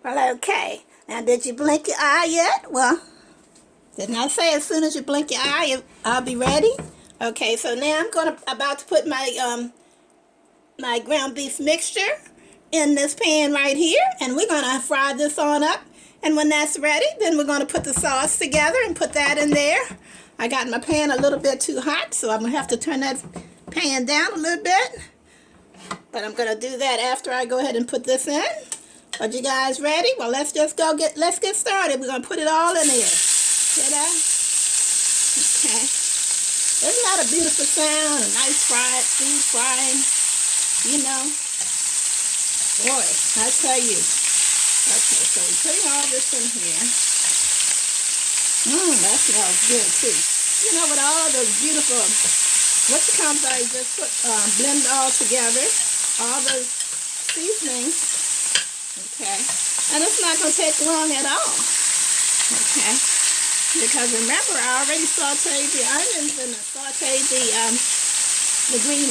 Well, okay. Now, did you blink your eye yet? Well, didn't I say as soon as you blink your eye, I'll be ready? Okay, so now I'm about to put my ground beef mixture in this pan right here, and we're gonna fry this on up. And when that's ready, then we're gonna put the sauce together and put that in there. I got my pan a little bit too hot, so I'm gonna have to turn that pan down a little bit. But I'm gonna do that after I go ahead and put this in. Are you guys ready? Well, let's get started. We're gonna put it all in there. See that? Okay. Isn't that a beautiful sound? A nice fried food frying. You know. Boy, I tell you. Okay, so we're putting all this in here. That smells good too. You know, with all those beautiful, what comes I just put blend all together. All those seasonings. Okay. And it's not going to take long at all. Okay. Because remember, I already sauteed the onions and sauteed the green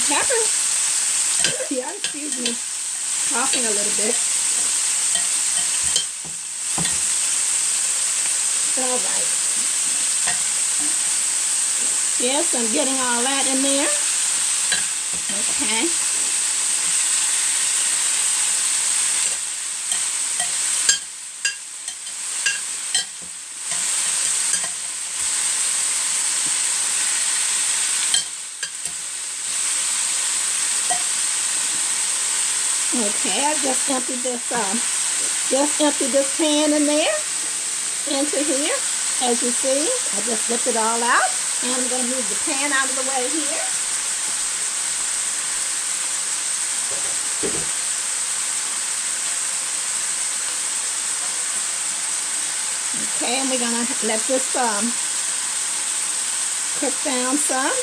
pepper. Yeah, excuse me. Coughing a little bit. All right. Yes, I'm getting all that in there. Okay. Okay, I just emptied this pan in there, into here. As you see, I just dipped it all out. And I'm going to move the pan out of the way here. Okay, and we're going to let this cook down some.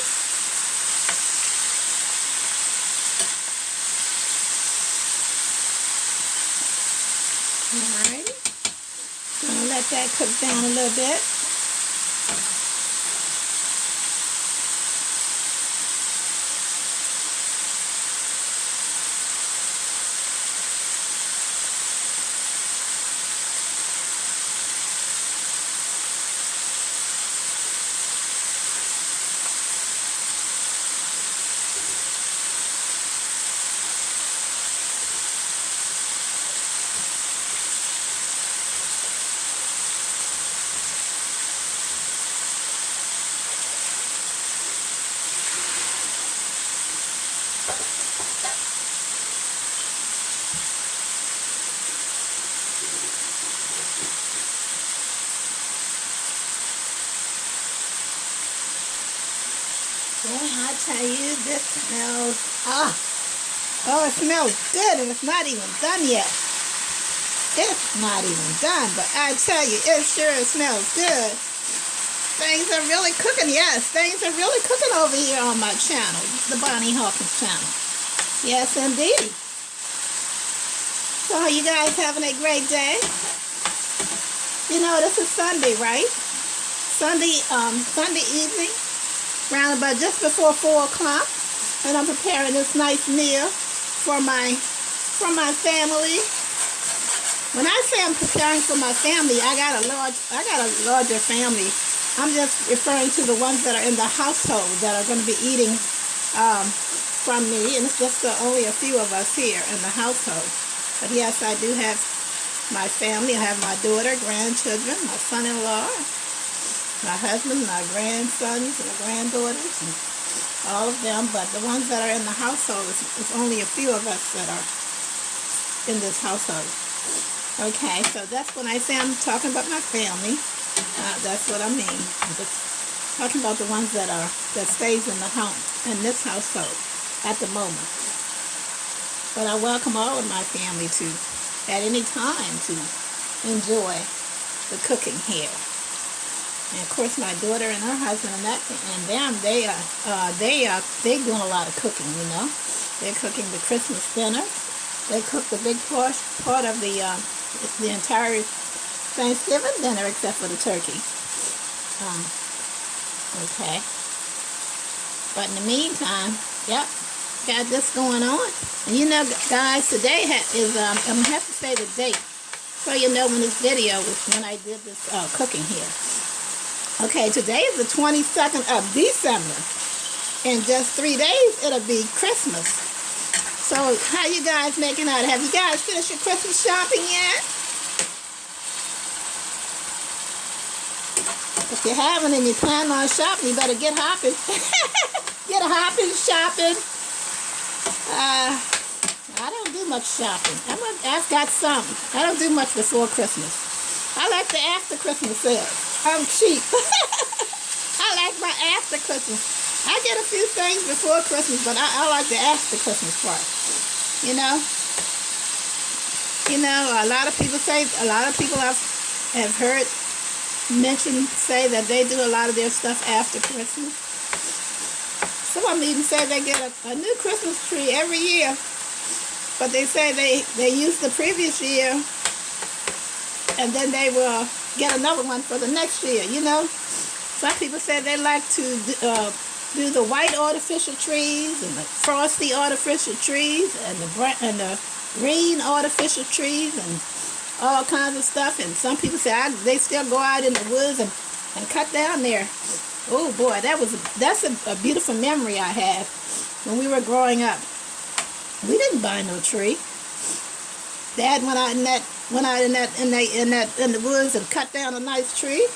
Alright, gonna let that cook down a little bit. Boy, I tell you, this smells, oh, it smells good, and it's not even done yet. It's not even done, but I tell you, it sure smells good. Things are really cooking, yes, things are really cooking over here on my channel, the Bonnie Hawkins channel. Yes, indeed. So, are you guys having a great day? You know, this is Sunday, right? Sunday evening. Around about just before 4 o'clock, and I'm preparing this nice meal for my family. When I say I'm preparing for my family, I got a larger family. I'm just referring to the ones that are in the household that are going to be eating from me, and it's just only a few of us here in the household. But yes, I do have my family. I have my daughter, grandchildren, my son-in-law, my husband, my grandsons, and my granddaughters, and all of them. But the ones that are in the household, it's only a few of us that are in this household. Okay, so that's when I say I'm talking about my family. That's what I mean. I'm just talking about the ones that stays in the house, in this household at the moment. But I welcome all of my family to, at any time, to enjoy the cooking here. And of course, my daughter and her husband and them, they're doing a lot of cooking. You know, they're cooking the Christmas dinner. They cook the big part of the entire Thanksgiving dinner except for the turkey. Okay. But in the meantime, yep, got this going on. And you know, guys, today is, I'm going to have to say the date so you know when this video was, when I did this cooking here. Okay, today is the 22nd of December. In just 3 days, it'll be Christmas. So, how you guys making out? Have you guys finished your Christmas shopping yet? If you haven't and you plan on shopping, you better get hopping. Get a hopping shopping. I don't do much shopping. I've got some. I don't do much before Christmas. I like the after Christmas sales. I'm cheap. I like my after Christmas. I get a few things before Christmas, but I like the after Christmas part. You know, a lot of people have heard say that they do a lot of their stuff after Christmas. Some of them even say they get a new Christmas tree every year, but they say they use the previous year, and then they will get another one for the next year. You know, some people say they like to do the white artificial trees and the frosty artificial trees and the green artificial trees and all kinds of stuff. And some people say they still go out in the woods and cut down there. Oh boy, that's a beautiful memory I have when we were growing up. We didn't buy no tree. Dad went out in the woods and cut down a nice tree.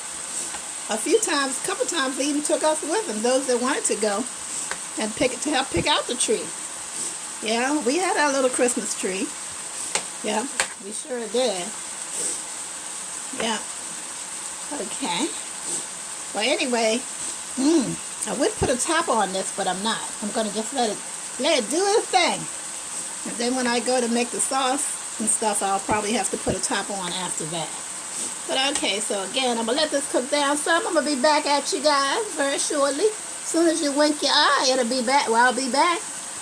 A couple times, they even took us with them, those that wanted to go and help pick out the tree. Yeah, we had our little Christmas tree. Yeah, we sure did. Yeah. Okay. Well, anyway, I would put a top on this, but I'm not. I'm gonna just let it do its thing. And then when I go to make the sauce and stuff, I'll probably have to put a top on after that. But okay, so again, I'm going to let this cook down some. I'm going to be back at you guys very shortly. As soon as you wink your eye, it'll be back. Well, I'll be back.